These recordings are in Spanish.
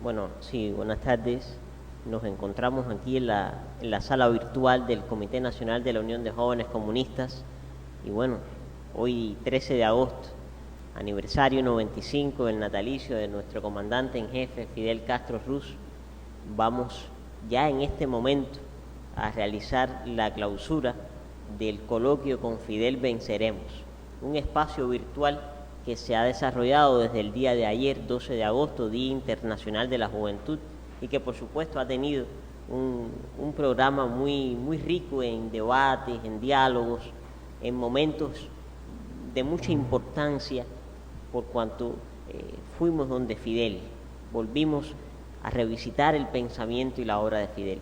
Bueno, sí, buenas tardes. Nos encontramos aquí en la sala virtual del Comité Nacional de la Unión de Jóvenes Comunistas. Y bueno, hoy 13 de agosto, aniversario 95 del natalicio de nuestro comandante en jefe, Fidel Castro Ruz. Vamos ya en este momento a realizar la clausura del coloquio con Fidel Venceremos, un espacio virtual que se ha desarrollado desde el día de ayer, 12 de agosto, Día Internacional de la Juventud, y que por supuesto ha tenido un programa muy rico en debates, en diálogos, en momentos de mucha importancia, por cuanto fuimos donde Fidel, volvimos a revisitar el pensamiento y la obra de Fidel.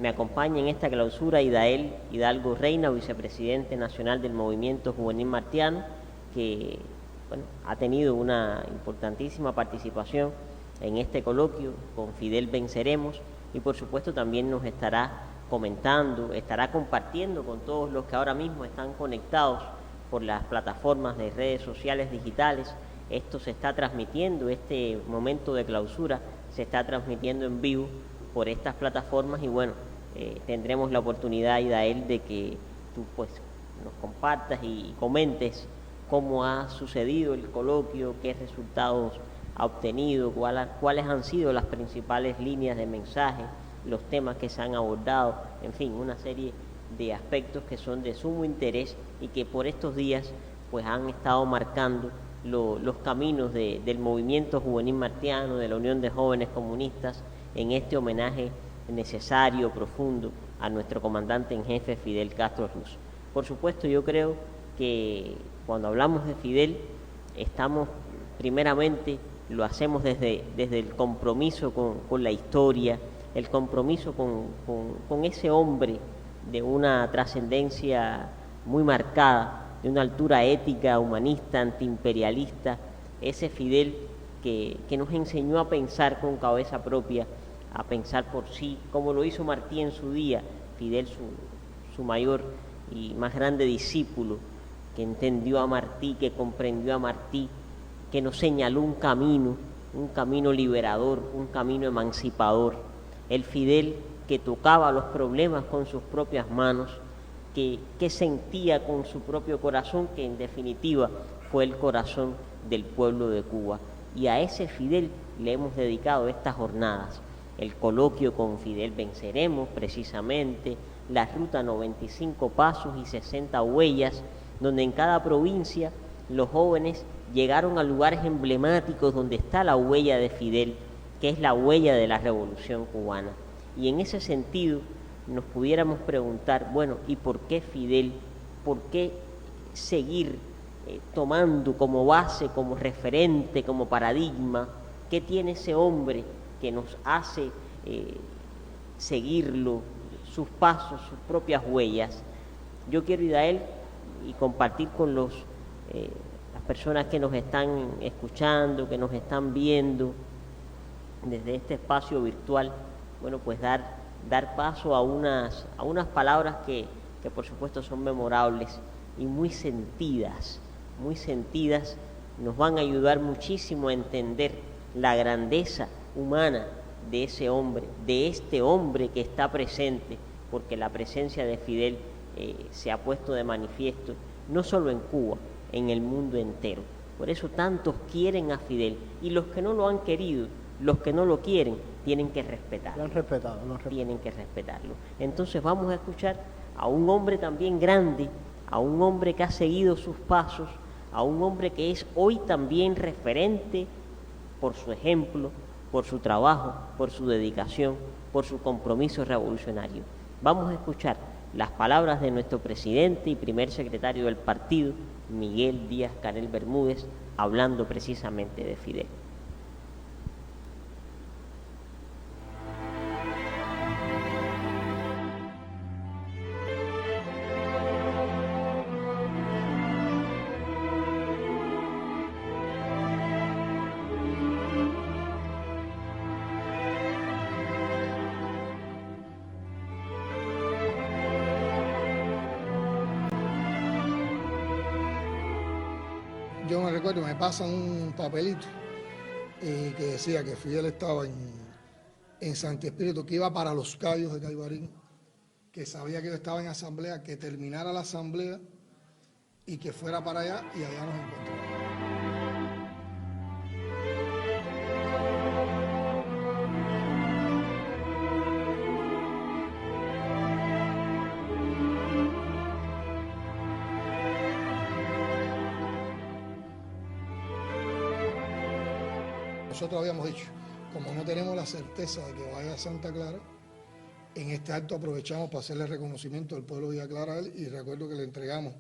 Me acompaña en esta clausura Idael Hidalgo Reina, vicepresidente nacional del Movimiento Juvenil Martiano, que ha tenido una importantísima participación en este coloquio con Fidel Venceremos, y por supuesto también nos estará comentando, estará compartiendo con todos los que ahora mismo están conectados por las plataformas de redes sociales digitales. Esto se está transmitiendo, este momento de clausura se está transmitiendo en vivo por estas plataformas, y tendremos la oportunidad, Idael, de que tú pues nos compartas y comentes cómo ha sucedido el coloquio, qué resultados ha obtenido, cuáles han sido las principales líneas de mensaje, los temas que se han abordado, en fin, una serie de aspectos que son de sumo interés y que por estos días pues han estado marcando los caminos del movimiento juvenil martiano, de la Unión de Jóvenes Comunistas, en este homenaje necesario, profundo, a nuestro comandante en jefe, Fidel Castro Ruz. Por supuesto, yo creo que cuando hablamos de Fidel, primeramente lo hacemos desde el compromiso con la historia, el compromiso con ese hombre de una trascendencia muy marcada, de una altura ética, humanista, antiimperialista, ese Fidel que nos enseñó a pensar con cabeza propia, a pensar por sí, como lo hizo Martí en su día, Fidel su mayor y más grande discípulo, que entendió a Martí, que comprendió a Martí, que nos señaló un camino liberador, un camino emancipador. El Fidel que tocaba los problemas con sus propias manos, que sentía con su propio corazón, que en definitiva fue el corazón del pueblo de Cuba. Y a ese Fidel le hemos dedicado estas jornadas. El coloquio con Fidel Venceremos, precisamente, la ruta 95 pasos y 60 huellas, donde en cada provincia los jóvenes llegaron a lugares emblemáticos donde está la huella de Fidel, que es la huella de la Revolución Cubana. Y en ese sentido nos pudiéramos preguntar, ¿y por qué Fidel? ¿Por qué seguir tomando como base, como referente, como paradigma? ¿Qué tiene ese hombre que nos hace seguirlo, sus pasos, sus propias huellas? Yo quiero ir a él y compartir con las personas que nos están escuchando, que nos están viendo desde este espacio virtual, pues dar paso a unas palabras que por supuesto son memorables y muy sentidas, nos van a ayudar muchísimo a entender la grandeza humana de ese hombre, de este hombre que está presente, porque la presencia de Fidel se ha puesto de manifiesto no solo en Cuba, en el mundo entero. Por eso tantos quieren a Fidel, y los que no lo han querido, los que no lo quieren, tienen que respetarlo. Lo han respetado. Tienen que respetarlo. Entonces vamos a escuchar a un hombre también grande, a un hombre que ha seguido sus pasos, a un hombre que es hoy también referente por su ejemplo, por su trabajo, por su dedicación, por su compromiso revolucionario. Vamos a escuchar las palabras de nuestro presidente y primer secretario del partido, Miguel Díaz-Canel Bermúdez, hablando precisamente de Fidel. Yo me recuerdo, me pasan un papelito que decía que Fidel estaba en Santi Espíritu, que iba para los Cayos de Caibarín, que sabía que yo estaba en asamblea, que terminara la asamblea y que fuera para allá y allá nos encontramos. Nosotros habíamos dicho, como no tenemos la certeza de que vaya a Santa Clara, en este acto aprovechamos para hacerle reconocimiento al pueblo de Villa Clara a él, y recuerdo que le entregamos,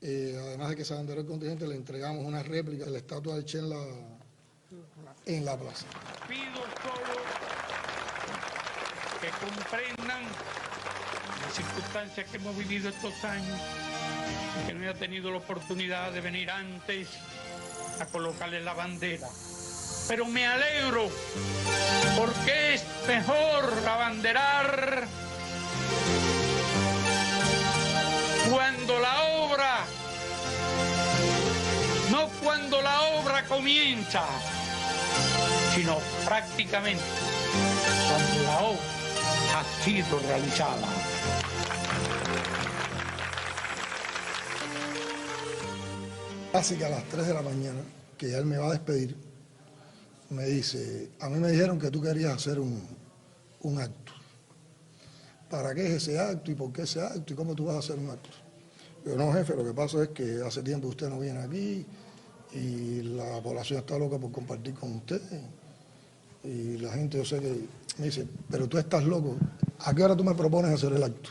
además de que se abanderó el contingente, le entregamos una réplica de la estatua del Che en la plaza. Pido solo que comprendan las circunstancias que hemos vivido estos años, que no he tenido la oportunidad de venir antes a colocarle la bandera. Pero me alegro porque es mejor abanderar cuando la obra, no cuando la obra comienza, sino prácticamente cuando la obra ha sido realizada. Casi que a las 3 de la mañana, que ya él me va a despedir, me dice, a mí me dijeron que tú querías hacer un acto. ¿Para qué es ese acto y por qué ese acto y cómo tú vas a hacer un acto? Yo, no, jefe, lo que pasa es que hace tiempo usted no viene aquí y la población está loca por compartir con usted. Y la gente, yo sé que me dice, pero tú estás loco, ¿a qué hora tú me propones hacer el acto?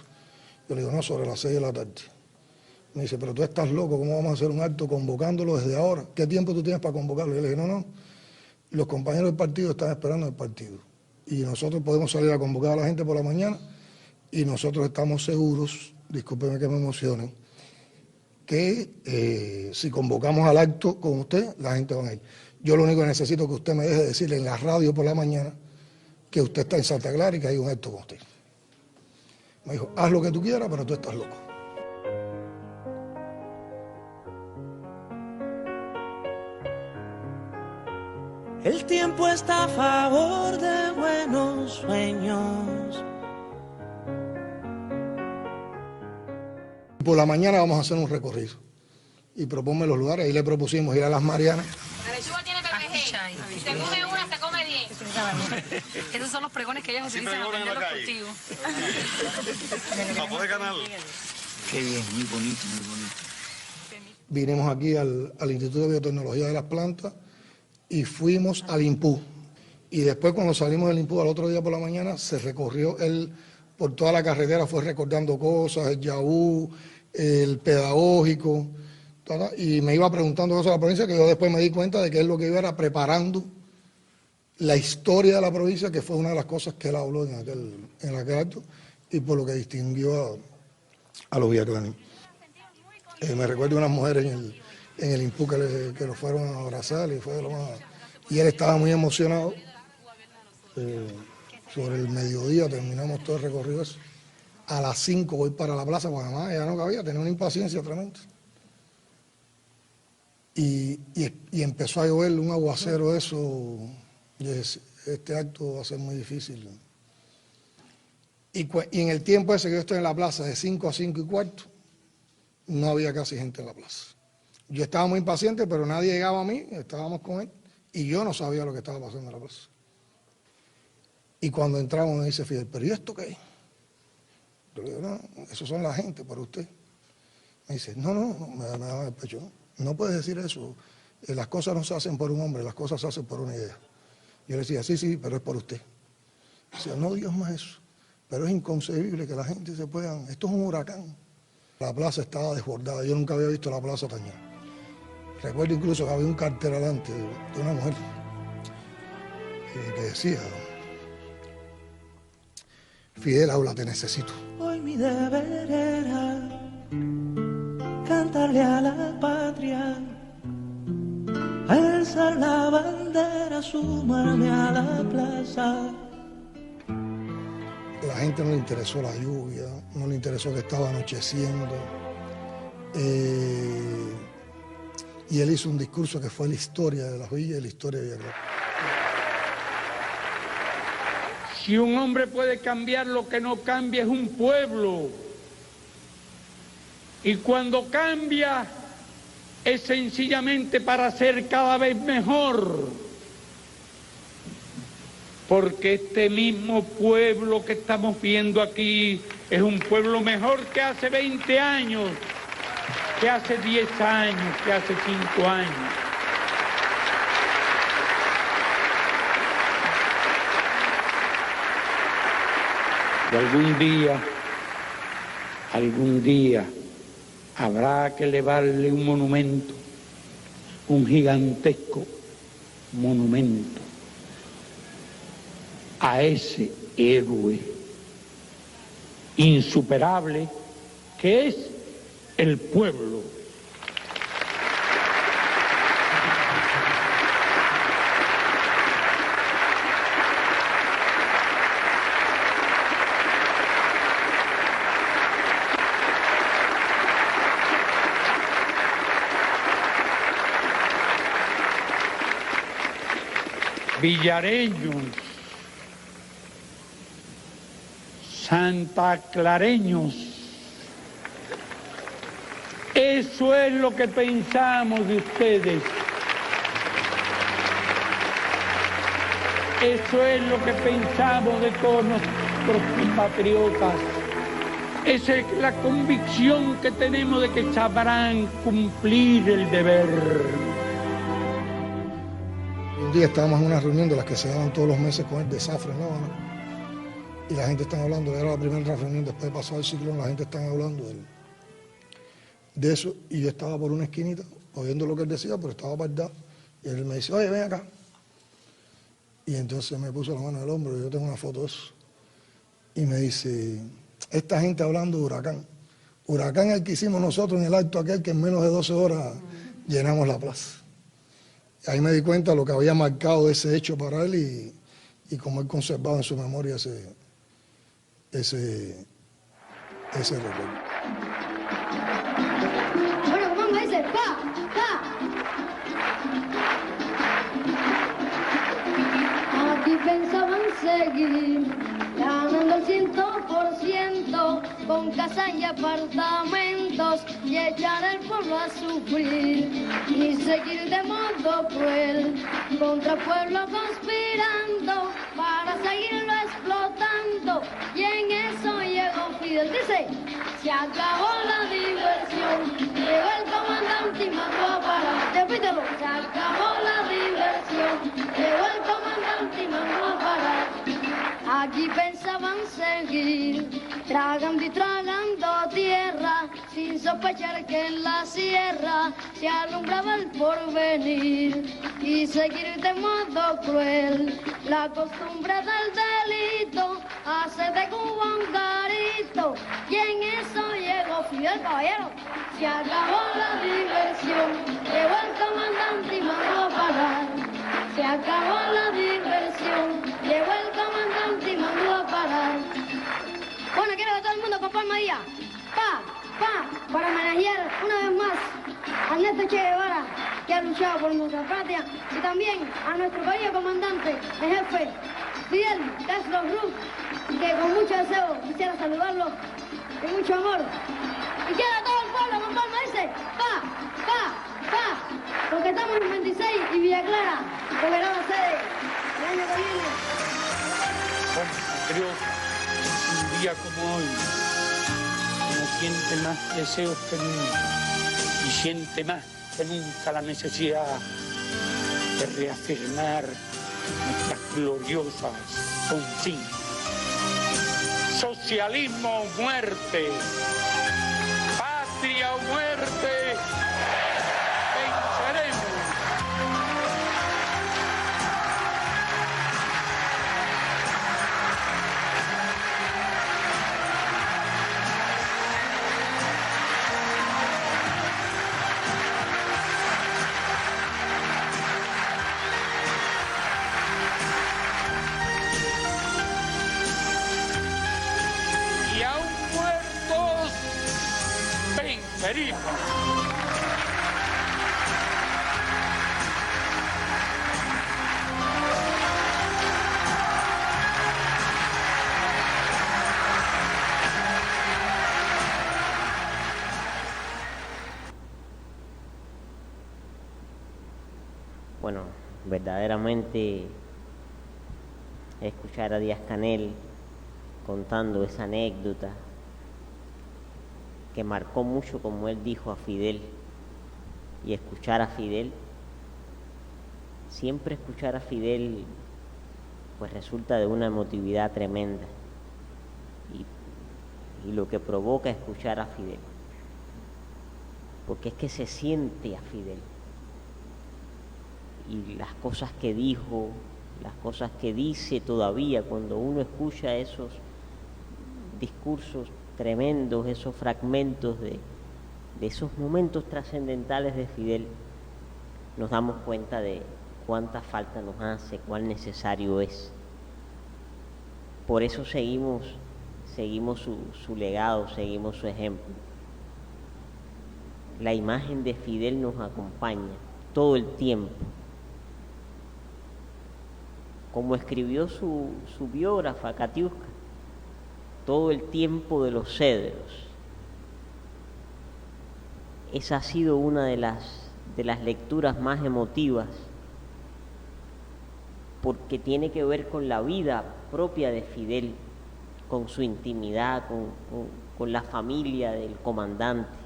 Yo le digo, no, sobre las 6 de la tarde. Me dice, pero tú estás loco, ¿cómo vamos a hacer un acto convocándolo desde ahora? ¿Qué tiempo tú tienes para convocarlo? Yo le dije, no, los compañeros del partido están esperando el partido. Y nosotros podemos salir a convocar a la gente por la mañana y nosotros estamos seguros, discúlpeme que me emocione, que si convocamos al acto con usted, la gente va a ir. Yo lo único que necesito es que usted me deje decirle en la radio por la mañana que usted está en Santa Clara y que hay un acto con usted. Me dijo, haz lo que tú quieras, pero tú estás loco. El tiempo está a favor de buenos sueños. Por la mañana vamos a hacer un recorrido y proponme los lugares. Ahí le propusimos ir a las Marianas. La lechuga tiene PPG. Si se come una, se come 10. Esos son los pregones que ellas utilizan para vender los cultivos. ¿Para poder ganar? Qué bien, muy bonito, muy bonito. Vinimos aquí al Instituto de Biotecnología de las Plantas y fuimos al INPU. Y después cuando salimos del INPU al otro día por la mañana, se recorrió él por toda la carretera, fue recordando cosas, el Yahoo, el pedagógico, y me iba preguntando cosas de la provincia que yo después me di cuenta de que él lo que iba era preparando la historia de la provincia, que fue una de las cosas que él habló en aquel acto y por lo que distinguió a los villaclaneños. Me recuerdo unas mujeres en el INPU que lo fueron a abrazar y fue de lo más... Y él estaba muy emocionado. Sobre el mediodía terminamos todo el recorrido eso. A las 5 voy para la plaza, porque además ya no cabía, tenía una impaciencia tremenda. Y empezó a llover un aguacero de eso. Y este acto va a ser muy difícil. Y en el tiempo ese que yo estoy en la plaza, de 5 a 5 y cuarto, no había casi gente en la plaza. Yo estaba muy impaciente, pero nadie llegaba a mí, estábamos con él, y yo no sabía lo que estaba pasando en la plaza. Y cuando entramos me dice Fidel, ¿pero y esto qué es? Yo le digo, no, eso son la gente para usted. Me dice, no, me da el pecho. No puedes decir eso. Las cosas no se hacen por un hombre, las cosas se hacen por una idea. Yo le decía, sí, pero es por usted. Decía, no digas más eso. Pero es inconcebible que la gente se pueda... Esto es un huracán. La plaza estaba desbordada. Yo nunca había visto la plaza tan llena. Recuerdo incluso que había un cartel adelante de una mujer que decía... Fidel, habla, te necesito. Hoy mi deber era cantarle a la patria, alzar la bandera, sumarme a la plaza. La gente no le interesó la lluvia, no le interesó que estaba anocheciendo. Y él hizo un discurso que fue la historia de las villas y la historia de Villa Clara. Si un hombre puede cambiar, lo que no cambia es un pueblo. Y cuando cambia, es sencillamente para ser cada vez mejor. Porque este mismo pueblo que estamos viendo aquí es un pueblo mejor que hace 20 años, que hace 10 años, que hace 5 años. Y algún día, habrá que elevarle un monumento, un gigantesco monumento a ese héroe insuperable que es el pueblo. Villareños, santaclareños, eso es lo que pensamos de ustedes. Eso es lo que pensamos de todos nuestros compatriotas. Esa es la convicción que tenemos de que sabrán cumplir el deber. Un día estábamos en una reunión de las que se daban todos los meses con el desastre, ¿no? Y la gente está hablando, era la primera reunión después de pasar el ciclón, la gente está hablando de eso, y yo estaba por una esquinita oyendo lo que él decía, pero estaba apartado, y él me dice, oye, ven acá. Y entonces me puso la mano en el hombro, y yo tengo una foto de eso, y me dice, esta gente hablando de Huracán. Huracán es el que hicimos nosotros en el acto aquel que en menos de 12 horas llenamos la plaza. Ahí me di cuenta de lo que había marcado ese hecho para él y cómo él conservaba en su memoria ese recuerdo. Bueno, ¿cómo me dice? ¡Pa! Aquí pensaban seguir ganando el 100% con casa y apartamentos y echar al pueblo a sufrir y seguir de modo cruel contra el pueblo conspirando para seguirlo explotando, y en eso llegó Fidel. Dice, se acabó la diversión, llegó el comandante y mandó a parar. Repítelo, se acabó la diversión, llegó el comandante y mandó a parar. Aquí pensaban seguir tragando y tragando tierra, sin sospechar que en la sierra se alumbraba el porvenir, y seguir de modo cruel la costumbre del delito, hace de Cuba un garito, y en eso llegó Fidel. Caballero, se acabó la diversión, llegó el comandante y mandó a parar. Se acabó la diversión, llegó el comandante y mandó a parar. Bueno, quiero que todo el mundo con palmadilla. Para homenajear una vez más a Ernesto Che Guevara, que ha luchado por nuestra patria, y también a nuestro querido comandante, el jefe Fidel Castro Ruz, que con mucho deseo quisiera saludarlo y mucho amor. Y quiero a todo el pueblo con palmas, dice, porque estamos en 26 y Villa Clara volverá a sede el año que viene. Bueno, creo que un día como hoy uno siente más deseos que nunca y siente más que nunca la necesidad de reafirmar nuestras gloriosas consignas. Socialismo o muerte, patria o muerte, venceremos. Y aún muertos, venceremos. Bueno, verdaderamente escuchar a Díaz-Canel contando esa anécdota que marcó mucho, como él dijo, a Fidel, y escuchar a Fidel, siempre escuchar a Fidel pues resulta de una emotividad tremenda, y lo que provoca escuchar a Fidel, porque es que se siente a Fidel, y las cosas que dijo, las cosas que dice todavía, cuando uno escucha esos discursos tremendos, esos fragmentos de esos momentos trascendentales de Fidel, nos damos cuenta de cuánta falta nos hace, cuán necesario es. Por eso seguimos su legado, seguimos su ejemplo. La imagen de Fidel nos acompaña todo el tiempo. Como escribió su biógrafa, Katiuska, todo el tiempo de los cedros. Esa ha sido una de las lecturas más emotivas, porque tiene que ver con la vida propia de Fidel, con su intimidad, con la familia del comandante.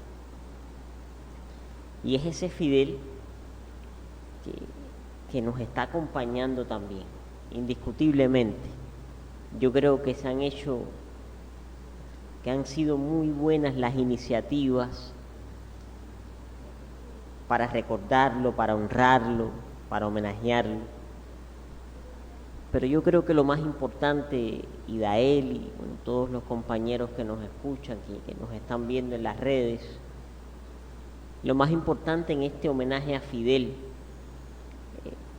Y es ese Fidel que nos está acompañando también, indiscutiblemente. Yo creo que han sido muy buenas las iniciativas para recordarlo, para honrarlo, para homenajearlo. Pero yo creo que lo más importante, Idael y todos los compañeros que nos escuchan y que nos están viendo en las redes, lo más importante en este homenaje a Fidel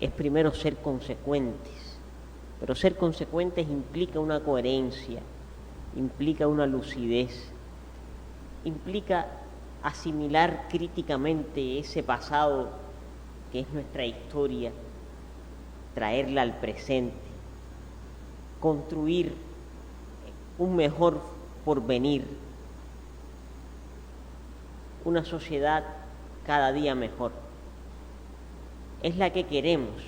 es primero ser consecuentes. Pero ser consecuentes implica una coherencia, implica una lucidez, implica asimilar críticamente ese pasado que es nuestra historia, traerla al presente, construir un mejor porvenir, una sociedad cada día mejor. Es la que queremos,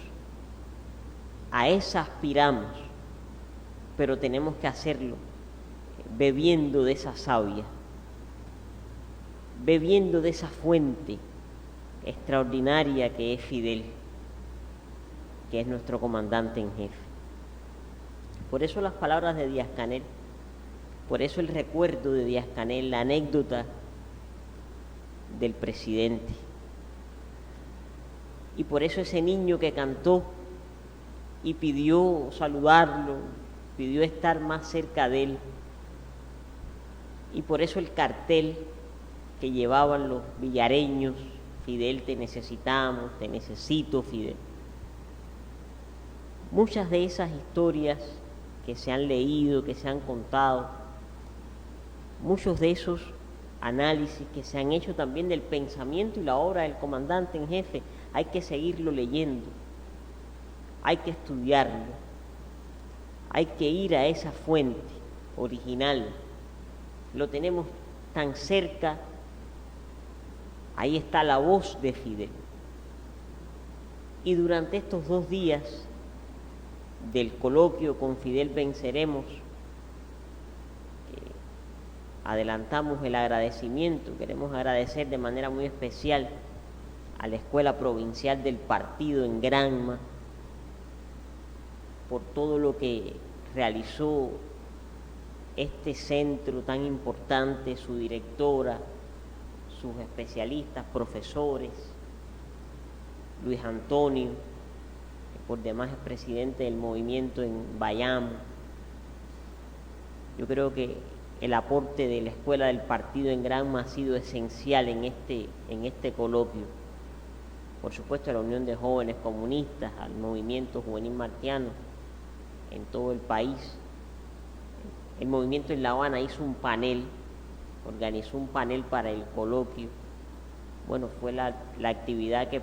a esa aspiramos, pero tenemos que hacerlo bebiendo de esa savia, bebiendo de esa fuente extraordinaria que es Fidel, que es nuestro comandante en jefe. Por eso las palabras de Díaz-Canel, por eso el recuerdo de Díaz-Canel, la anécdota del presidente, y por eso ese niño que cantó y pidió saludarlo, pidió estar más cerca de él, y por eso el cartel que llevaban los villareños: Fidel, te necesitamos, te necesito, Fidel. Muchas de esas historias que se han leído, que se han contado, muchos de esos análisis que se han hecho también del pensamiento y la obra del comandante en jefe, hay que seguirlo leyendo, hay que estudiarlo, hay que ir a esa fuente original. Lo tenemos tan cerca, ahí está la voz de Fidel. Y durante estos 2 días del coloquio Con Fidel Venceremos, adelantamos el agradecimiento. Queremos agradecer de manera muy especial a la Escuela Provincial del Partido en Granma por todo lo que realizó este centro tan importante, su directora, sus especialistas, profesores, Luis Antonio, que por demás es presidente del movimiento en Bayamo. Yo creo que el aporte de la Escuela del Partido en Granma ha sido esencial en este coloquio. Por supuesto, a la Unión de Jóvenes Comunistas, al Movimiento Juvenil Martiano en todo el país. El movimiento en La Habana hizo un panel, organizó un panel para el coloquio. Bueno, fue la actividad que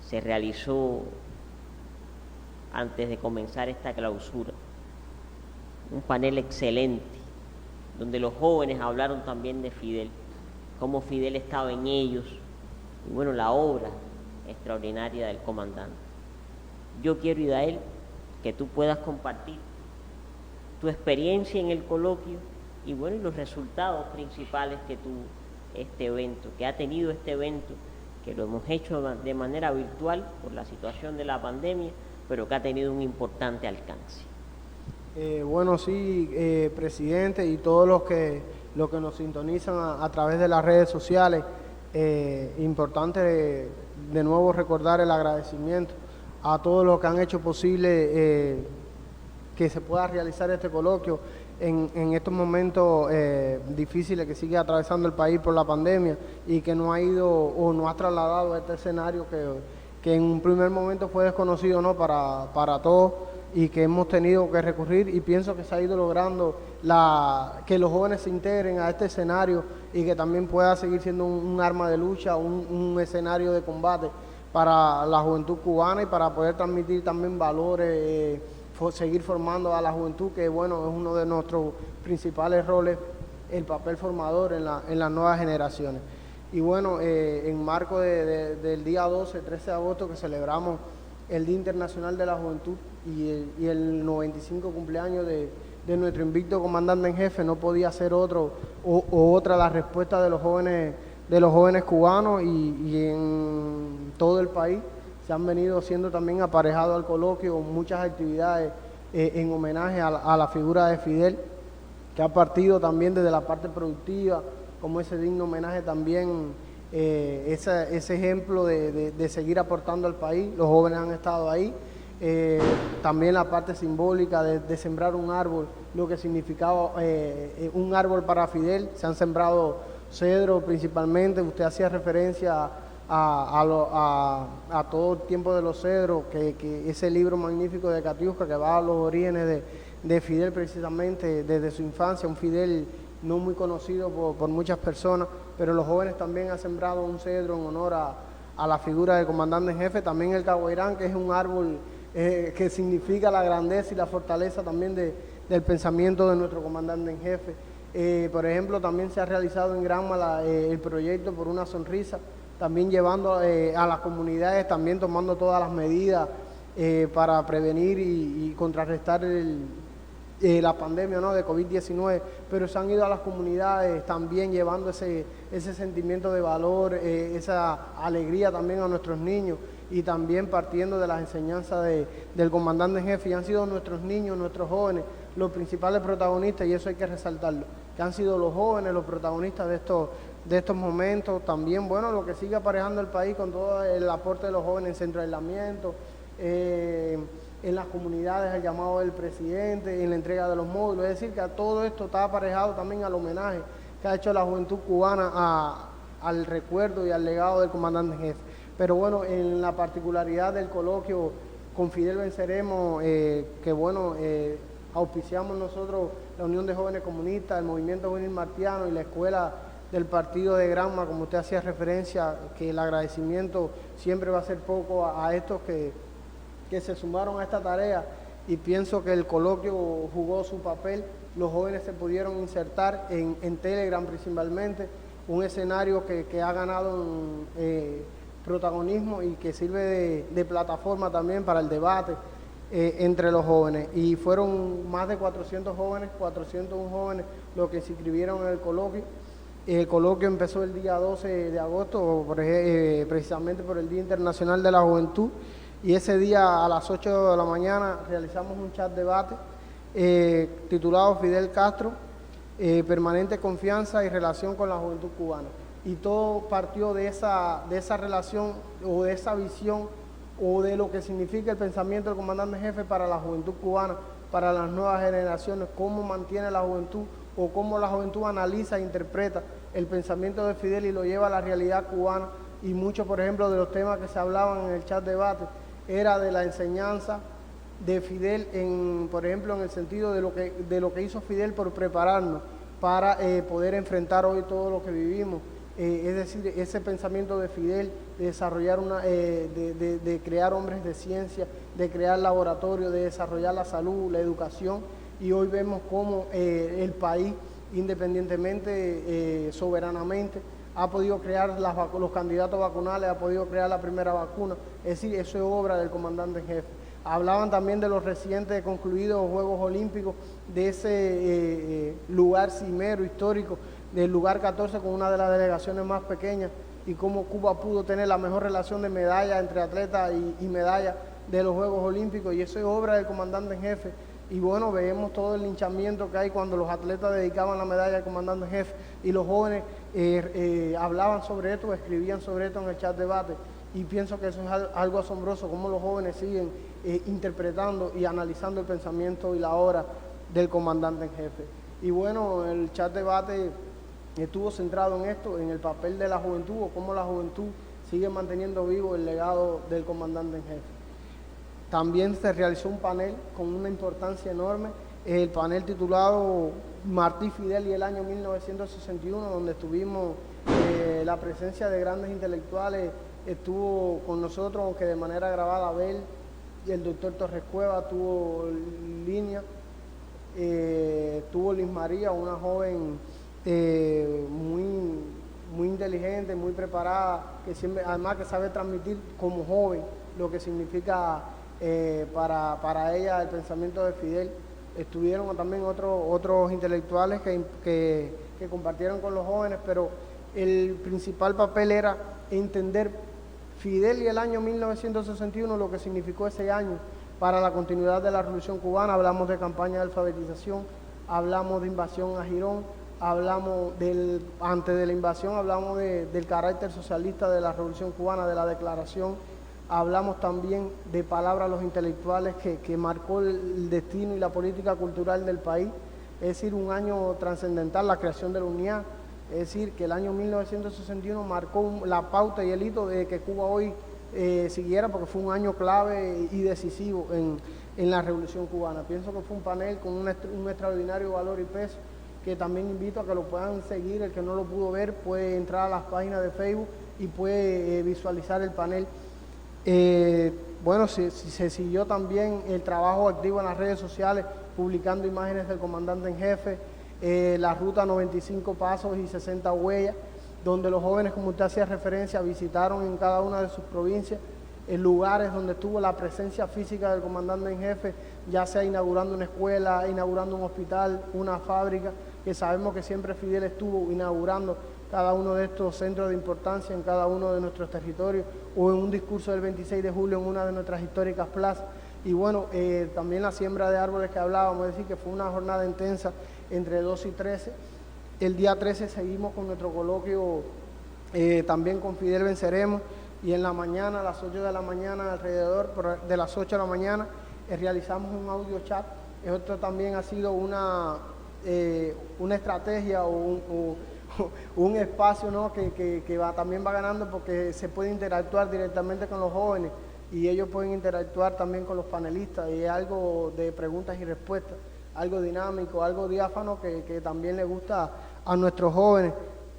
se realizó antes de comenzar esta clausura. Un panel excelente, donde los jóvenes hablaron también de Fidel, cómo Fidel estaba en ellos, y bueno, la obra extraordinaria del comandante. Yo quiero, Idael, que tú puedas compartir tu experiencia en el coloquio y bueno, y los resultados principales que tuvo este evento, que ha tenido este evento, que lo hemos hecho de manera virtual por la situación de la pandemia, pero que ha tenido un importante alcance. Bueno, sí, presidente, y todos los que nos sintonizan a través de las redes sociales, importante de nuevo recordar el agradecimiento a todos los que han hecho posible que se pueda realizar este coloquio en estos momentos difíciles que sigue atravesando el país por la pandemia y que no ha ido o no ha trasladado a este escenario que en un primer momento fue desconocido, ¿no?, para todos, y que hemos tenido que recurrir, y pienso que se ha ido logrando que los jóvenes se integren a este escenario y que también pueda seguir siendo un arma de lucha, un escenario de combate para la juventud cubana y para poder transmitir también valores, seguir formando a la juventud, que bueno, es uno de nuestros principales roles, el papel formador en las nuevas generaciones. Y bueno, en marco del día 12, 13 de agosto, que celebramos el Día Internacional de la Juventud y el 95 cumpleaños de nuestro invicto comandante en jefe, no podía ser otra la respuesta de los jóvenes cubanos y en todo el país. Se han venido siendo también aparejados al coloquio muchas actividades en homenaje a la figura de Fidel, que ha partido también desde la parte productiva, como ese digno homenaje también, ese ejemplo de seguir aportando al país. Los jóvenes han estado ahí. También la parte simbólica de sembrar un árbol, lo que significaba un árbol para Fidel. Se han sembrado cedros principalmente. Usted hacía referencia a todo el tiempo de los cedros, que ese libro magnífico de Katiuska, que va a los orígenes de Fidel precisamente desde su infancia, un Fidel no muy conocido por muchas personas, pero los jóvenes también han sembrado un cedro en honor a la figura del comandante en jefe. También el caguairán, que es un árbol que significa la grandeza y la fortaleza también del pensamiento de nuestro comandante en jefe. Por ejemplo, también se ha realizado en Granma el proyecto Por una Sonrisa, también llevando a las comunidades, también tomando todas las medidas para prevenir y contrarrestar la pandemia, ¿no?, de COVID-19, pero se han ido a las comunidades también llevando ese sentimiento de valor, esa alegría también a nuestros niños, y también partiendo de las enseñanzas del comandante en jefe. Y han sido nuestros niños, nuestros jóvenes, los principales protagonistas, y eso hay que resaltarlo, que han sido los jóvenes los protagonistas de estos momentos. También, bueno, lo que sigue aparejando el país con todo el aporte de los jóvenes en centro de aislamiento, en las comunidades, el llamado del presidente, en la entrega de los módulos. Es decir, que a todo esto está aparejado también al homenaje que ha hecho la juventud cubana al recuerdo y al legado del comandante en jefe. Pero bueno, en la particularidad del coloquio Con Fidel Venceremos, que bueno, auspiciamos nosotros la Unión de Jóvenes Comunistas, el Movimiento Juvenil Martiano y la Escuela del Partido de Granma, como usted hacía referencia, que el agradecimiento siempre va a ser poco a estos que se sumaron a esta tarea, y pienso que el coloquio jugó su papel. Los jóvenes se pudieron insertar en Telegram principalmente, un escenario que ha ganado protagonismo y que sirve de plataforma también para el debate entre los jóvenes. Y fueron más de 400 jóvenes, 401 jóvenes los que se inscribieron en el coloquio. El coloquio empezó el día 12 de agosto, precisamente por el Día Internacional de la Juventud, y ese día a las 8 de la mañana realizamos un chat debate titulado Fidel Castro, permanente confianza y relación con la juventud cubana. Y todo partió de esa relación o de esa visión o de lo que significa el pensamiento del comandante en jefe para la juventud cubana, para las nuevas generaciones, cómo mantiene la juventud o cómo la juventud analiza e interpreta el pensamiento de Fidel y lo lleva a la realidad cubana. Y muchos, por ejemplo, de los temas que se hablaban en el chat debate era de la enseñanza de Fidel, por ejemplo, en el sentido de lo que hizo Fidel por prepararnos para poder enfrentar hoy todo lo que vivimos. Es decir, ese pensamiento de Fidel de desarrollar de crear hombres de ciencia, de crear laboratorios, de desarrollar la salud, la educación, y hoy vemos cómo el país, independientemente, soberanamente, ha podido crear los candidatos vacunales, ha podido crear la primera vacuna. Es decir, eso es obra del comandante en jefe. Hablaban también de los recientes concluidos Juegos Olímpicos, de ese lugar cimero histórico, del lugar 14 con una de las delegaciones más pequeñas, y cómo Cuba pudo tener la mejor relación de medalla entre atletas y medalla de los Juegos Olímpicos, y eso es obra del comandante en jefe. Y bueno, vemos todo el linchamiento que hay cuando los atletas dedicaban la medalla al comandante en jefe, y los jóvenes hablaban sobre esto, escribían sobre esto en el chat debate, y pienso que eso es algo asombroso, cómo los jóvenes siguen interpretando y analizando el pensamiento y la obra del comandante en jefe. Y bueno, el chat debate estuvo centrado en esto, en el papel de la juventud, o cómo la juventud sigue manteniendo vivo el legado del comandante en jefe. También se realizó un panel con una importancia enorme, el panel titulado Martí Fidel y el año 1961, donde tuvimos la presencia de grandes intelectuales. Estuvo con nosotros, aunque de manera grabada, Abel, y el doctor Torres Cueva, tuvo línea, tuvo Liz María, una joven muy inteligente, muy preparada, que siempre, además que sabe transmitir como joven lo que significa para ella el pensamiento de Fidel. Estuvieron también otros intelectuales que compartieron con los jóvenes, pero el principal papel era entender Fidel y el año 1961, lo que significó ese año para la continuidad de la Revolución Cubana. Hablamos de campaña de alfabetización, hablamos de invasión a Girón, hablamos antes de la invasión, hablamos del carácter socialista de la Revolución Cubana, de la declaración. Hablamos también de palabras a los intelectuales que marcó el destino y la política cultural del país. Es decir, un año trascendental, la creación de la UNIA. Es decir, que el año 1961 marcó la pauta y el hito de que Cuba hoy siguiera, porque fue un año clave y decisivo en la Revolución Cubana. Pienso que fue un panel con un extraordinario valor y peso, que también invito a que lo puedan seguir. El que no lo pudo ver puede entrar a las páginas de Facebook y puede visualizar el panel. Bueno, se siguió también el trabajo activo en las redes sociales, publicando imágenes del comandante en jefe, la ruta 95 pasos y 60 huellas, donde los jóvenes, como usted hacía referencia, visitaron en cada una de sus provincias lugares donde estuvo la presencia física del comandante en jefe, ya sea inaugurando una escuela, inaugurando un hospital, una fábrica, que sabemos que siempre Fidel estuvo inaugurando cada uno de estos centros de importancia en cada uno de nuestros territorios, o en un discurso del 26 de julio en una de nuestras históricas plazas. Y bueno, también la siembra de árboles que hablábamos, es decir, que fue una jornada intensa entre 12 y 13. El día 13 seguimos con nuestro coloquio también con Fidel Venceremos, y en la mañana, a las 8 de la mañana, alrededor de las 8 de la mañana, realizamos un audio chat. Esto también ha sido una estrategia o un espacio, ¿no?, que también va ganando, porque se puede interactuar directamente con los jóvenes y ellos pueden interactuar también con los panelistas, y es algo de preguntas y respuestas, algo dinámico, algo diáfano que también le gusta a nuestros jóvenes.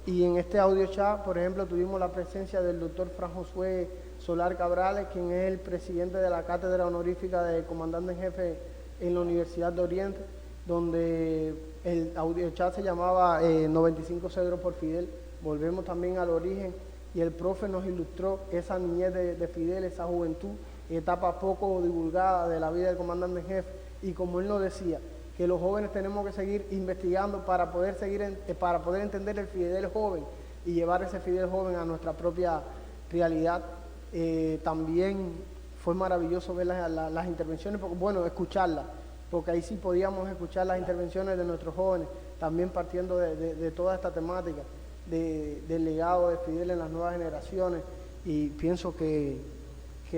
Y en este audio chat, por ejemplo, tuvimos la presencia del doctor Fran Josué Solar Cabrales, quien es el presidente de la cátedra honorífica de comandante en jefe en la Universidad de Oriente, donde el audio chat se llamaba 95 Cedros por Fidel. Volvemos también al origen, y el profe nos ilustró esa niñez de Fidel, esa juventud, etapa poco divulgada de la vida del comandante en jefe. Y como él nos decía, que los jóvenes tenemos que seguir investigando para poder entender el Fidel joven y llevar ese Fidel joven a nuestra propia realidad. También fue maravilloso ver las intervenciones, porque, bueno, escucharlas, porque ahí sí podíamos escuchar las intervenciones de nuestros jóvenes, también partiendo de toda esta temática del legado de Fidel en las nuevas generaciones, y pienso que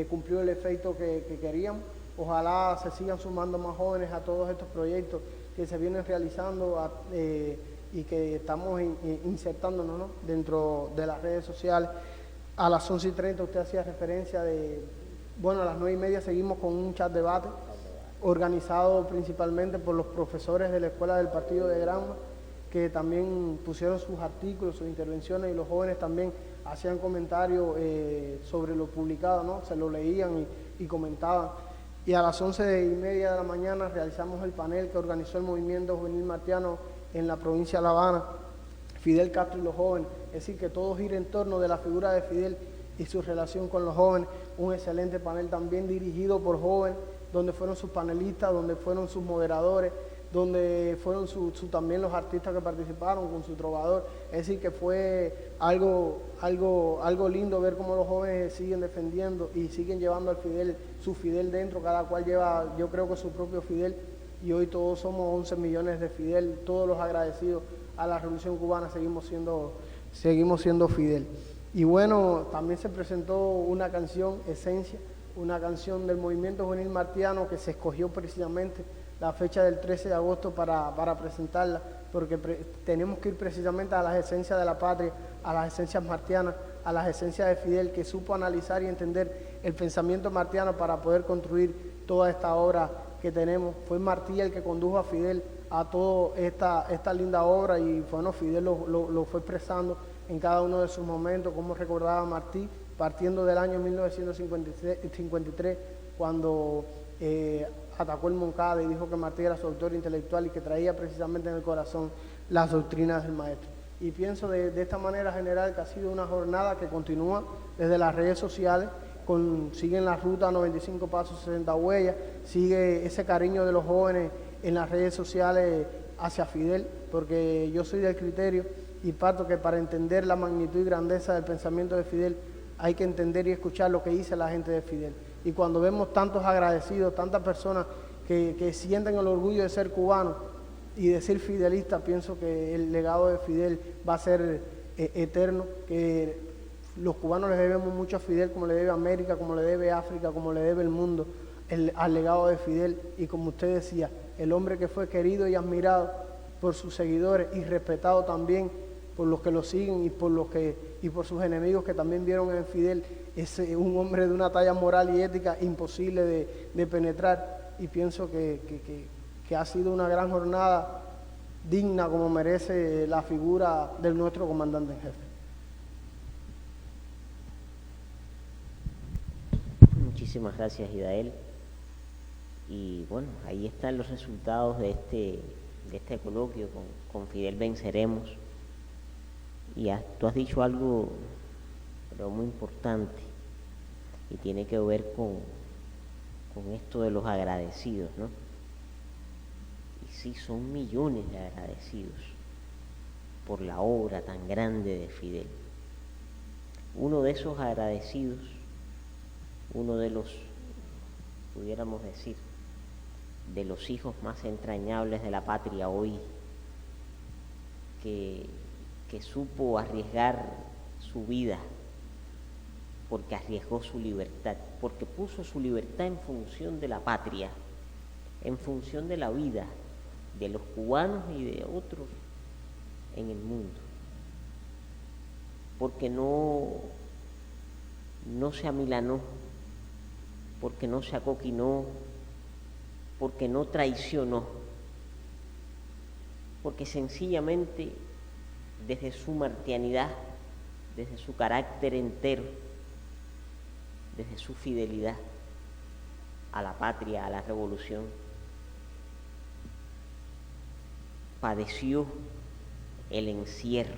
cumplió el efecto que queríamos. Ojalá se sigan sumando más jóvenes a todos estos proyectos que se vienen realizando y que estamos insertándonos, ¿no?, dentro de las redes sociales. A las 11:30 usted hacía referencia bueno, a las 9:30 seguimos con un chat debate organizado principalmente por los profesores de la Escuela del Partido de Granma, que también pusieron sus artículos, sus intervenciones, y los jóvenes también hacían comentarios sobre lo publicado, ¿no? Se lo leían y comentaban. Y a las 11:30 de la mañana realizamos el panel que organizó el Movimiento Juvenil Martiano en la provincia de La Habana, Fidel Castro y los jóvenes, es decir, que todo gira en torno de la figura de Fidel y su relación con los jóvenes. Un excelente panel también dirigido por jóvenes, donde fueron sus panelistas, donde fueron sus moderadores, donde fueron también los artistas que participaron con su trovador. Es decir, que fue algo lindo ver cómo los jóvenes siguen defendiendo y siguen llevando al Fidel, su Fidel dentro, cada cual lleva, yo creo que su propio Fidel, y hoy todos somos 11 millones de Fidel, todos los agradecidos a la Revolución Cubana seguimos siendo Fidel. Y bueno, también se presentó una canción, Esencia, una canción del movimiento juvenil martiano que se escogió precisamente la fecha del 13 de agosto para presentarla, porque tenemos que ir precisamente a las esencias de la patria, a las esencias martianas, a las esencias de Fidel, que supo analizar y entender el pensamiento martiano para poder construir toda esta obra que tenemos. Fue Martí el que condujo a Fidel a toda esta linda obra, y bueno, Fidel lo fue expresando en cada uno de sus momentos, como recordaba Martí, partiendo del año 1953, cuando atacó el Moncada y dijo que Martí era su autor intelectual y que traía precisamente en el corazón las doctrinas del maestro. Y pienso de esta manera general que ha sido una jornada que continúa desde las redes sociales, siguen la ruta 95 pasos 60 huellas, sigue ese cariño de los jóvenes en las redes sociales hacia Fidel, porque yo soy del criterio y parto que para entender la magnitud y grandeza del pensamiento de Fidel hay que entender y escuchar lo que dice la gente de Fidel. Y cuando vemos tantos agradecidos, tantas personas que sienten el orgullo de ser cubanos y de ser fidelistas, pienso que el legado de Fidel va a ser eterno, que los cubanos les debemos mucho a Fidel, como le debe América, como le debe África, como le debe el mundo, al legado de Fidel. Y como usted decía, el hombre que fue querido y admirado por sus seguidores y respetado también por los que lo siguen y por sus enemigos, que también vieron en Fidel un hombre de una talla moral y ética imposible de penetrar. Y pienso que ha sido una gran jornada digna como merece la figura de nuestro comandante en jefe. Muchísimas gracias, Idael. Y bueno, ahí están los resultados de este coloquio con Fidel Venceremos. Y tú has dicho algo, pero muy importante, y tiene que ver con esto de los agradecidos, ¿no? Y sí, son millones de agradecidos por la obra tan grande de Fidel. Uno de esos agradecidos, uno de los, pudiéramos decir, de los hijos más entrañables de la patria hoy, que supo arriesgar su vida, porque arriesgó su libertad, porque puso su libertad en función de la patria, en función de la vida de los cubanos y de otros en el mundo, porque no se amilanó, porque no se acoquinó, porque no traicionó, porque sencillamente desde su martianidad, desde su carácter entero, desde su fidelidad a la patria, a la revolución, padeció el encierro,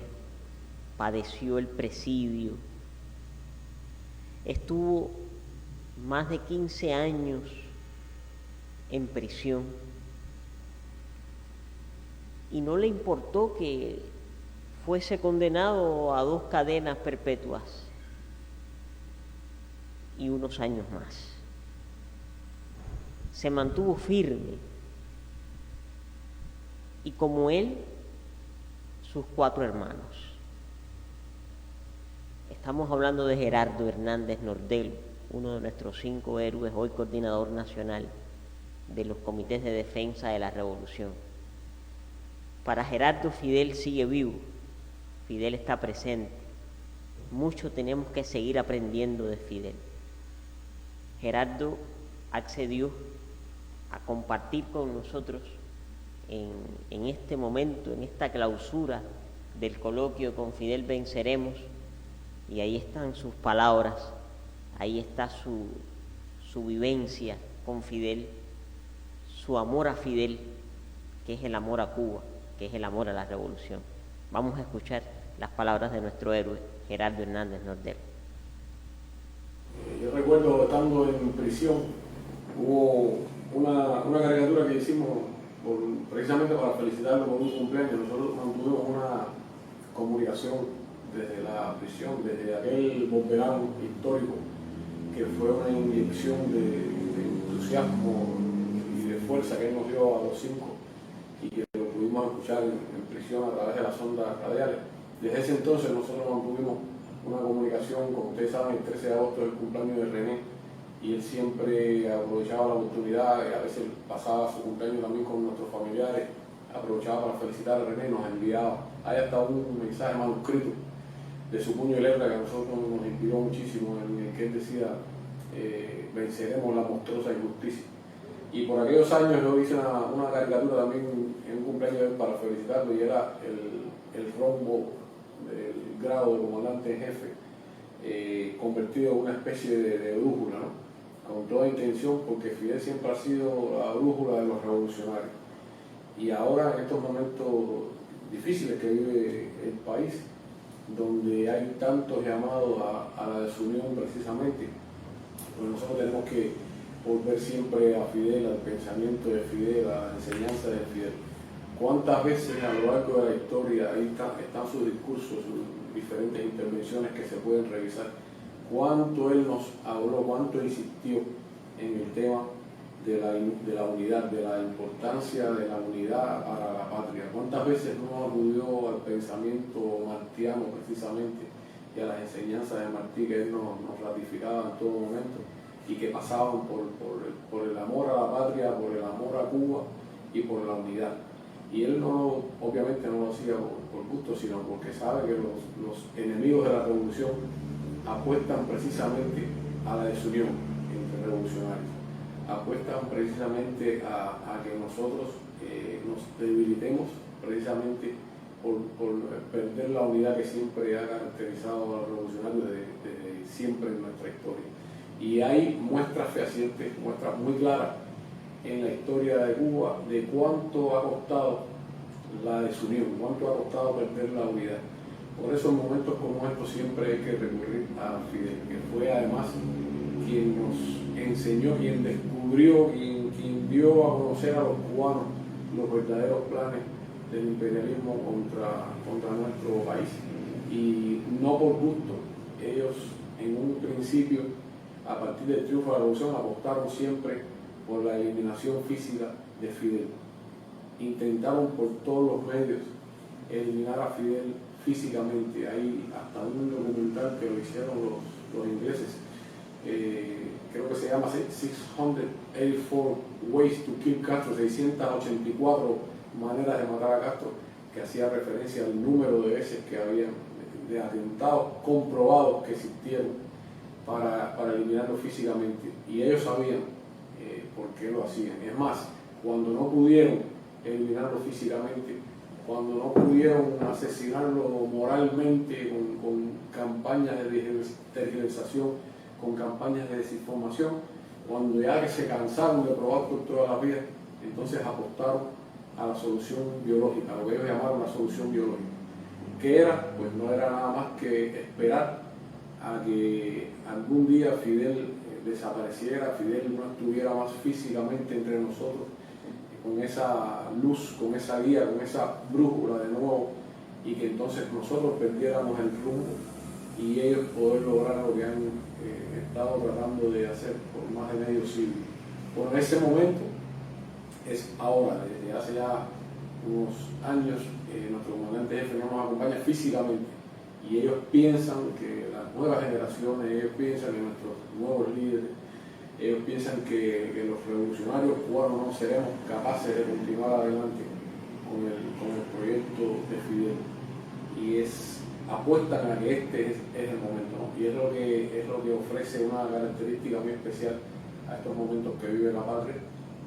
padeció el presidio, estuvo más de 15 años en prisión y no le importó que fuese condenado a 2 cadenas perpetuas y unos años más. Se mantuvo firme, y como él, sus 4 hermanos. Estamos hablando de Gerardo Hernández Nordel, uno de nuestros 5 héroes, hoy coordinador nacional de los comités de defensa de la revolución. Para Gerardo, Fidel sigue vivo, Fidel está presente. Mucho tenemos que seguir aprendiendo de Fidel. Gerardo accedió a compartir con nosotros en este momento, en esta clausura del coloquio con Fidel Venceremos, y ahí están sus palabras, ahí está su vivencia con Fidel, su amor a Fidel, que es el amor a Cuba, que es el amor a la revolución. Vamos a escuchar las palabras de nuestro héroe, Gerardo Hernández Nordel. Yo recuerdo estando en prisión, hubo una caricatura que hicimos precisamente para felicitarlo por un cumpleaños. Nosotros mantuvimos una comunicación desde la prisión, desde aquel verano histórico, que fue una inyección de entusiasmo y de fuerza que él nos dio a los 5 y que lo pudimos escuchar en prisión a través de las ondas radiales. Desde ese entonces nosotros mantuvimos una comunicación, como ustedes saben, el 13 de agosto es el cumpleaños de René, y él siempre aprovechaba la oportunidad, y a veces pasaba su cumpleaños también con nuestros familiares, aprovechaba para felicitar a René, nos enviaba. Hay hasta un mensaje manuscrito de su puño y letra que a nosotros nos inspiró muchísimo, en el que él decía, venceremos la monstruosa injusticia. Y por aquellos años yo hice una caricatura también en un cumpleaños de él para felicitarlo, y era el rombo del grado de comandante en jefe, convertido en una especie de brújula, ¿no? Con toda intención, porque Fidel siempre ha sido la brújula de los revolucionarios. Y ahora, en estos momentos difíciles que vive el país, donde hay tantos llamados a la desunión precisamente, pues nosotros tenemos que volver siempre a Fidel, al pensamiento de Fidel, a la enseñanza de Fidel. ¿Cuántas veces a lo largo de la historia ahí están sus discursos, sus diferentes intervenciones que se pueden revisar? Cuánto él nos habló, cuánto insistió en el tema de la unidad, de la importancia de la unidad para la patria. Cuántas veces no acudió al pensamiento martiano precisamente y a las enseñanzas de Martí que él nos ratificaba en todo momento y que pasaban por el amor a la patria, por el amor a Cuba y por la unidad. Y él obviamente no lo hacía por gusto, sino porque sabe que los enemigos de la revolución apuestan precisamente a la desunión entre revolucionarios, apuestan precisamente a que nosotros nos debilitemos precisamente por perder la unidad que siempre ha caracterizado a los revolucionarios desde siempre en nuestra historia. Y hay muestras fehacientes, muestras muy claras en la historia de Cuba de cuánto ha costado la desunión, cuánto ha costado perder la unidad. Por eso en momentos como estos siempre hay que recurrir a Fidel, que fue además quien nos enseñó, quien descubrió, quien dio a conocer a los cubanos los verdaderos planes del imperialismo contra nuestro país. Y no por gusto, ellos en un principio, a partir del triunfo de la revolución, apostaron siempre por la eliminación física de Fidel. Intentaron por todos los medios eliminar a Fidel físicamente. Hay hasta un documental que lo hicieron los ingleses, creo que se llama 684 Ways to Kill Castro, 684 maneras de matar a Castro, que hacía referencia al número de veces que habían de atentados comprobados que existieron para eliminarlo físicamente. Y ellos sabían por qué lo hacían. Es más, cuando no pudieron eliminarlo físicamente, cuando no pudieron asesinarlo moralmente con campañas de tergiversación, con campañas de desinformación, cuando ya que se cansaron de probar por todas las vías, entonces apostaron a la solución biológica, lo que ellos llamaron la solución biológica. ¿Qué era? Pues no era nada más que esperar a que algún día Fidel desapareciera, Fidel no estuviera más físicamente entre nosotros, con esa luz, con esa guía, con esa brújula de nuevo, y que entonces nosotros perdiéramos el rumbo y ellos poder lograr lo que han estado tratando de hacer por más de medio siglo. Bueno, en ese momento es ahora, desde hace ya unos años, nuestro comandante jefe no nos acompaña físicamente y ellos piensan que las nuevas generaciones, ellos piensan que nuestros nuevos líderes, ellos piensan que los revolucionarios cubanos no seremos capaces de continuar adelante con el proyecto de Fidel, y apuestan a que este es el momento, ¿no? Y es lo que ofrece una característica muy especial a estos momentos que vive la patria,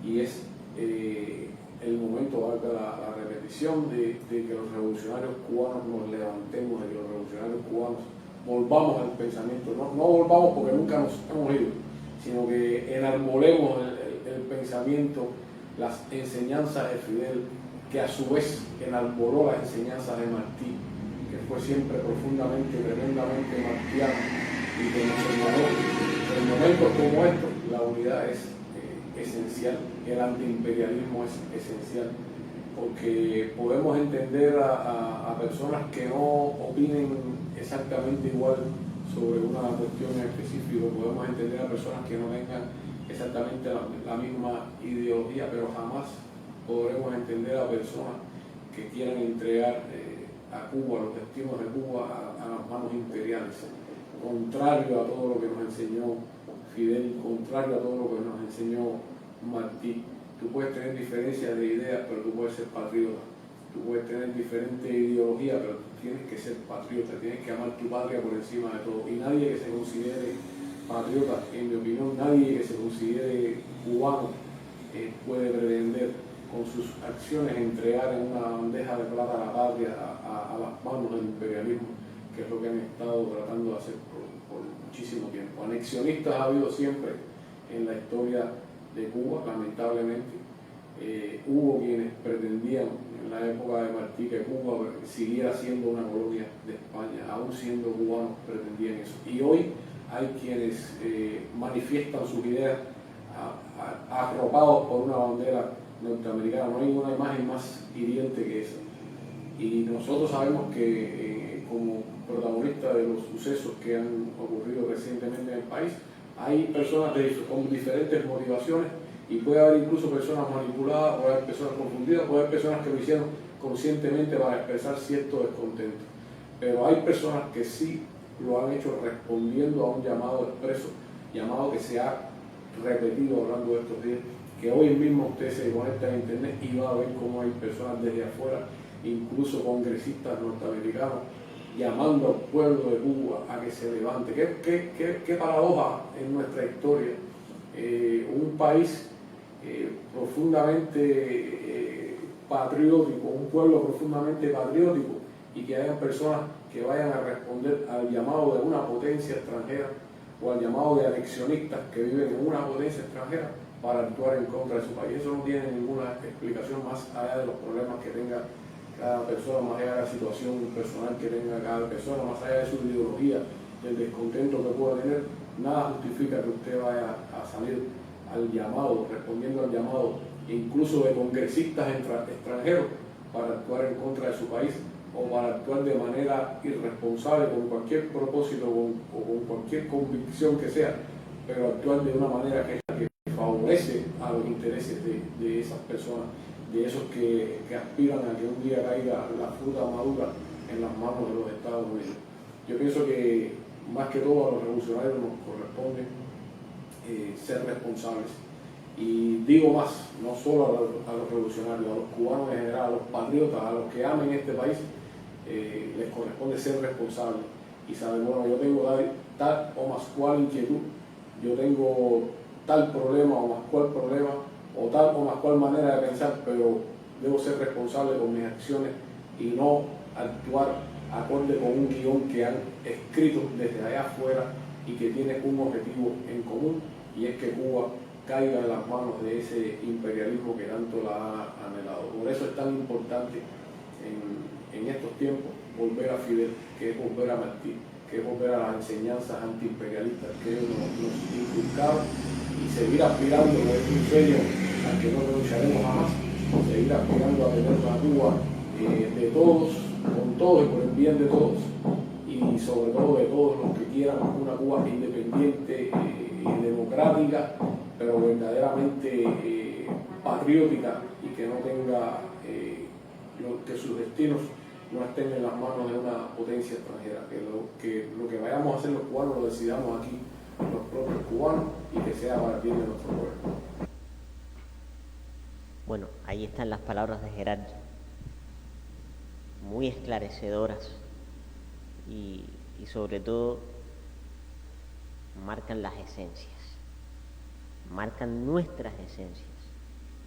y es el momento, valga la repetición, de que los revolucionarios cubanos nos levantemos, de que los revolucionarios cubanos volvamos al pensamiento, no volvamos porque nunca nos hemos ido, sino que enarbolemos el pensamiento, las enseñanzas de Fidel, que a su vez enarboló las enseñanzas de Martí, que fue siempre profundamente, tremendamente martiano, y que nos señaló que en momentos como estos la unidad es esencial, el antiimperialismo es esencial, porque podemos entender a personas que no opinen exactamente igual sobre una cuestión en específico, podemos entender a personas que no tengan exactamente la misma ideología, pero jamás podremos entender a personas que quieran entregar a Cuba, los destinos de Cuba, a las manos imperiales, contrario a todo lo que nos enseñó Fidel, contrario a todo lo que nos enseñó Martí. Tú puedes tener diferencias de ideas, pero tú puedes ser patriota. Tú puedes tener diferente ideología, pero tú tienes que ser patriota, tienes que amar tu patria por encima de todo. Y nadie que se considere patriota, en mi opinión, nadie que se considere cubano puede pretender con sus acciones entregar en una bandeja de plata a la patria, a las manos del imperialismo, que es lo que han estado tratando de hacer por muchísimo tiempo. Anexionistas ha habido siempre en la historia de Cuba, lamentablemente. Hubo quienes pretendían en la época de Martí que Cuba siguiera siendo una colonia de España, aún siendo cubanos pretendían eso. Y hoy hay quienes manifiestan sus ideas arropados por una bandera norteamericana. No hay una imagen más hiriente que esa. Y nosotros sabemos que como protagonistas de los sucesos que han ocurrido recientemente en el país, hay personas con diferentes motivaciones, y puede haber incluso personas manipuladas, puede haber personas confundidas, puede haber personas que lo hicieron conscientemente para expresar cierto descontento. Pero hay personas que sí lo han hecho respondiendo a un llamado expreso, llamado que se ha repetido a lo largo de estos días, que hoy mismo usted se conecta en internet y va a ver cómo hay personas desde afuera, incluso congresistas norteamericanos, llamando al pueblo de Cuba a que se levante. ¿Qué paradoja en nuestra historia? Un país profundamente patriótico, un pueblo profundamente patriótico, y que hayan personas que vayan a responder al llamado de una potencia extranjera o al llamado de anexionistas que viven en una potencia extranjera para actuar en contra de su país. Eso no tiene ninguna explicación más allá de los problemas que tenga cada persona, más allá de la situación personal que tenga cada persona, más allá de su ideología, del descontento que pueda tener. Nada justifica que usted vaya a salir al llamado, respondiendo al llamado, incluso de congresistas extranjeros, para actuar en contra de su país, o para actuar de manera irresponsable con cualquier propósito o con cualquier convicción que sea, pero actuar de una manera que favorece a los intereses de esas personas, de esos que aspiran a que un día caiga la fruta madura en las manos de los Estados Unidos. Yo pienso que más que todo a los revolucionarios nos corresponde ser responsables. Y digo más, no solo a los revolucionarios, a los cubanos en general, a los patriotas, a los que amen este país, les corresponde ser responsables y saber, bueno, yo tengo tal o más cual inquietud, yo tengo tal problema o más cual problema, o tal o más cual manera de pensar, pero debo ser responsable con mis acciones y no actuar acorde con un guión que han escrito desde allá afuera y que tiene un objetivo en común, y es que Cuba caiga en las manos de ese imperialismo que tanto la ha anhelado. Por eso es tan importante en estos tiempos volver a Fidel, que es volver a Martí, que es volver a las enseñanzas antiimperialistas que ellos nos inculcaron, y seguir aspirando, no es un sueño al que no renunciaremos jamás, seguir aspirando a tener una Cuba de todos, con todos y por el bien de todos, y sobre todo de todos los que quieran una Cuba independiente y democrática, pero verdaderamente patriótica, y que no tenga que sus destinos no estén en las manos de una potencia extranjera, que lo que vayamos a hacer los cubanos lo decidamos aquí, los propios cubanos, y que sea para el bien de nuestro pueblo. Bueno, ahí están las palabras de Gerardo, muy esclarecedoras, y sobre todo marcan las esencias, marcan nuestras esencias,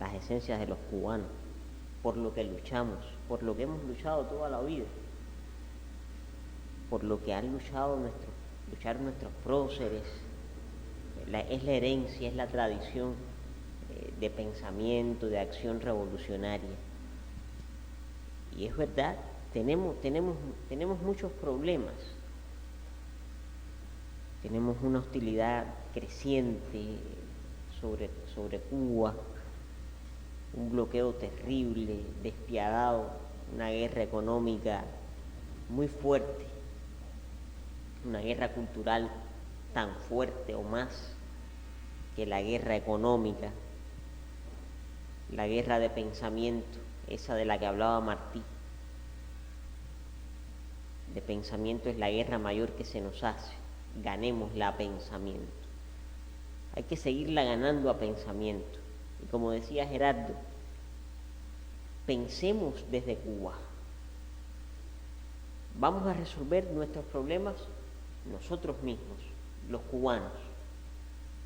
las esencias de los cubanos, por lo que luchamos, por lo que hemos luchado toda la vida, por lo que han lucharon nuestros próceres. Es la herencia, es la tradición de pensamiento, de acción revolucionaria, Y es verdad, tenemos muchos problemas. Tenemos una hostilidad creciente sobre Cuba, un bloqueo terrible, despiadado, una guerra económica muy fuerte, una guerra cultural tan fuerte o más que la guerra económica, la guerra de pensamiento, esa de la que hablaba Martí. De pensamiento es la guerra mayor que se nos hace. Ganémosla a pensamiento. Hay que seguirla ganando a pensamiento. Y como decía Gerardo, pensemos desde Cuba. Vamos a resolver nuestros problemas nosotros mismos, los cubanos.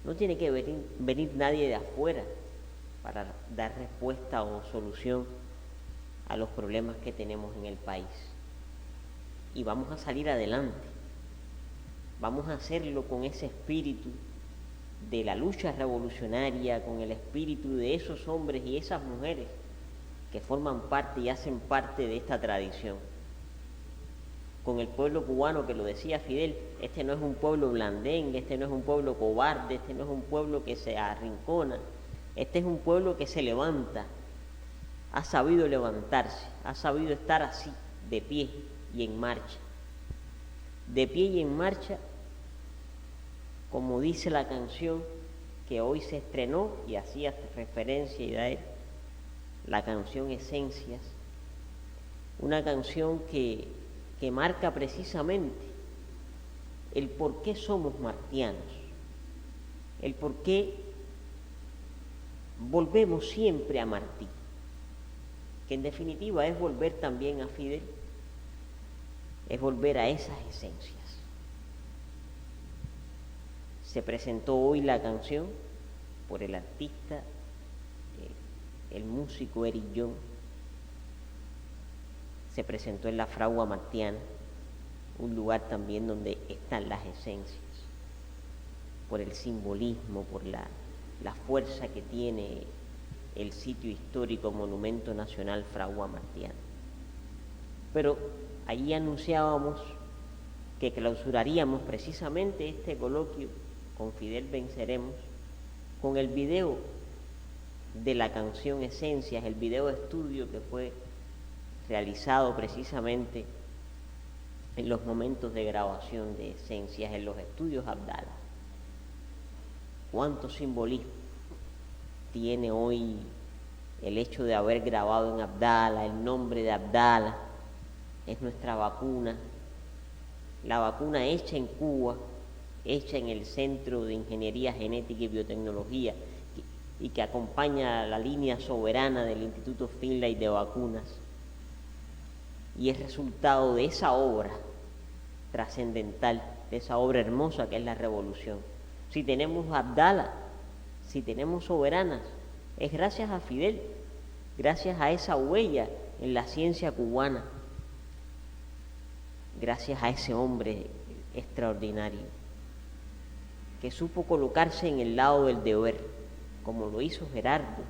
No tiene que venir nadie de afuera para dar respuesta o solución a los problemas que tenemos en el país. Y vamos a salir adelante. Vamos a hacerlo con ese espíritu de la lucha revolucionaria, con el espíritu de esos hombres y esas mujeres que forman parte y hacen parte de esta tradición. Con el pueblo cubano, que lo decía Fidel, este no es un pueblo blandengue, este no es un pueblo cobarde, este no es un pueblo que se arrincona, este es un pueblo que se levanta, ha sabido levantarse, ha sabido estar así, de pie y en marcha. De pie y en marcha, como dice la canción que hoy se estrenó y hacía referencia a él, la canción Esencias, una canción que marca precisamente el por qué somos martianos, el por qué volvemos siempre a Martí, que en definitiva es volver también a Fidel, es volver a esas esencias. Se presentó hoy la canción por el artista, el músico Eric Young. Se presentó en la Fragua Martiana, un lugar también donde están las esencias, por el simbolismo, por la fuerza que tiene el sitio histórico Monumento Nacional Fragua Martiana. Pero allí anunciábamos que clausuraríamos precisamente este coloquio con Fidel Venceremos con el video de la canción Esencias, el video de estudio que fue realizado precisamente en los momentos de grabación de Esencias en los estudios Abdala. ¿Cuánto simbolismo tiene hoy el hecho de haber grabado en Abdala? El nombre de Abdala es nuestra vacuna, la vacuna hecha en Cuba, hecha en el Centro de Ingeniería Genética y Biotecnología y que acompaña la línea soberana del Instituto Finlay de Vacunas, y es resultado de esa obra trascendental, de esa obra hermosa que es la revolución. Si tenemos Abdala, si tenemos soberanas, es gracias a Fidel, gracias a esa huella en la ciencia cubana, gracias a ese hombre extraordinario que supo colocarse en el lado del deber, como lo hizo Gerardo,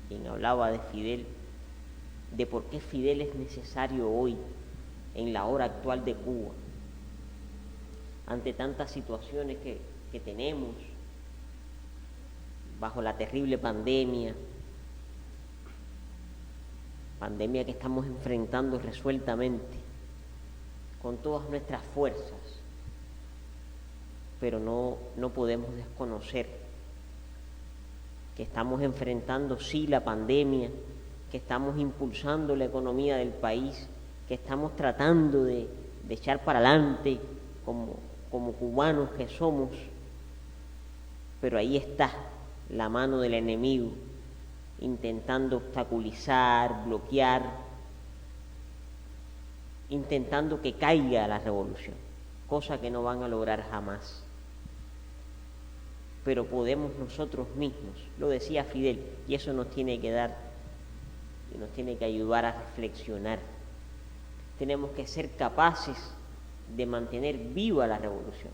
quien hablaba de Fidel, de por qué Fidel es necesario hoy, en la hora actual de Cuba, ante tantas situaciones que tenemos, bajo la terrible pandemia que estamos enfrentando resueltamente, con todas nuestras fuerzas, pero no podemos desconocer que estamos enfrentando sí la pandemia, que estamos impulsando la economía del país, que estamos tratando de echar para adelante como cubanos que somos, pero ahí está la mano del enemigo intentando obstaculizar, bloquear, intentando que caiga la revolución, cosa que no van a lograr jamás. Pero podemos nosotros mismos, lo decía Fidel, y eso nos tiene que dar y nos tiene que ayudar a reflexionar. Tenemos que ser capaces de mantener viva la revolución,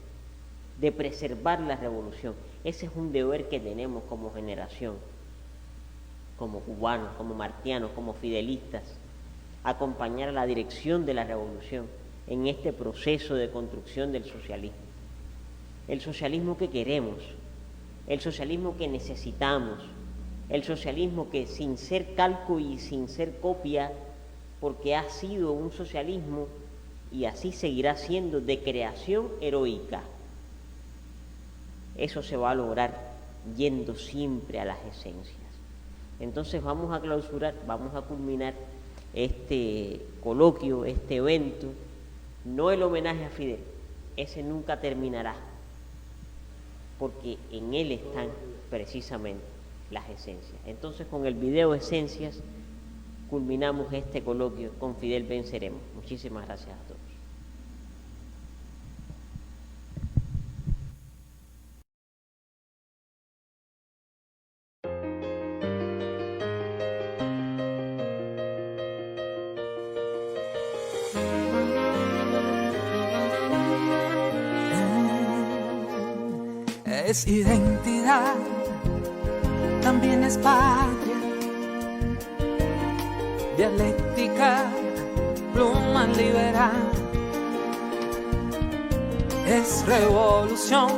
de preservar la revolución. Ese es un deber que tenemos como generación. como cubanos, como martianos, como fidelistas, acompañar a la dirección de la revolución en este proceso de construcción del socialismo. El socialismo que queremos, el socialismo que necesitamos, el socialismo que sin ser calco y sin ser copia, porque ha sido un socialismo y así seguirá siendo de creación heroica. Eso se va a lograr yendo siempre a las esencias. Entonces vamos a clausurar, vamos a culminar este coloquio, este evento, no el homenaje a Fidel, ese nunca terminará, porque en él están precisamente las esencias. Entonces con el video Esencias culminamos este coloquio, con Fidel venceremos. Muchísimas gracias a todos. Es identidad, también es patria, dialéctica, pluma liberal. Es revolución,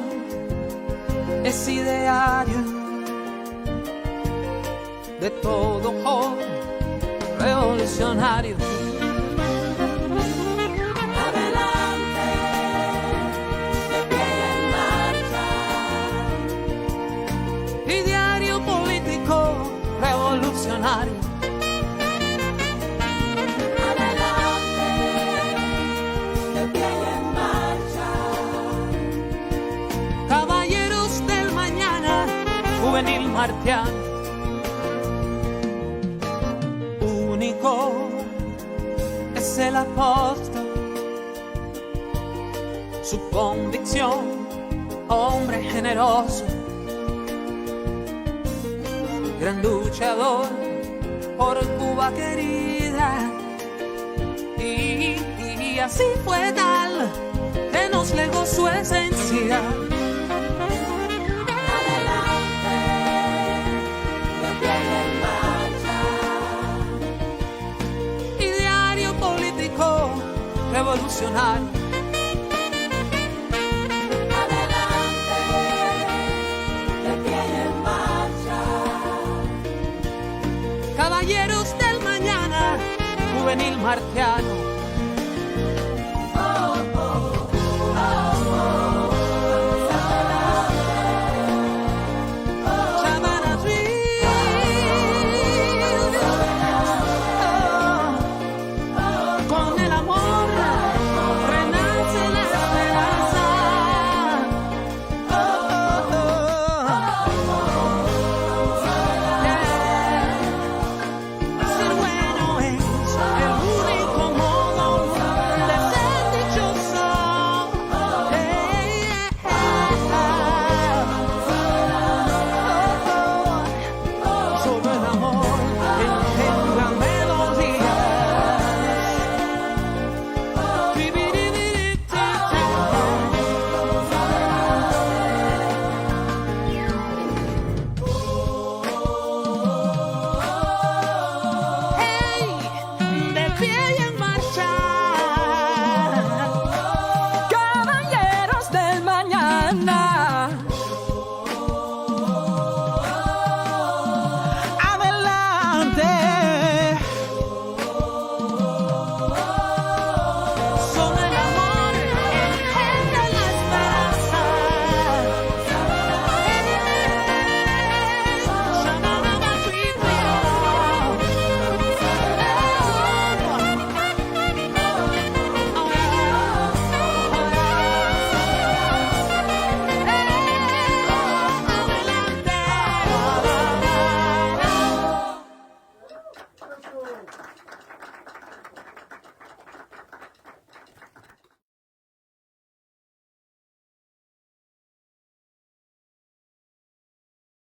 es ideario de todo joven revolucionario. Revolucionario. Adelante, de pie y en marcha. Caballeros del mañana, juvenil martiano. Único es el apóstol, su convicción, hombre generoso. Gran luchador por Cuba querida, y así fue tal que nos legó su esencia. Adelante, de pie y en marcha. Ideario político revolucionario. Caballeros del mañana, juvenil martiano.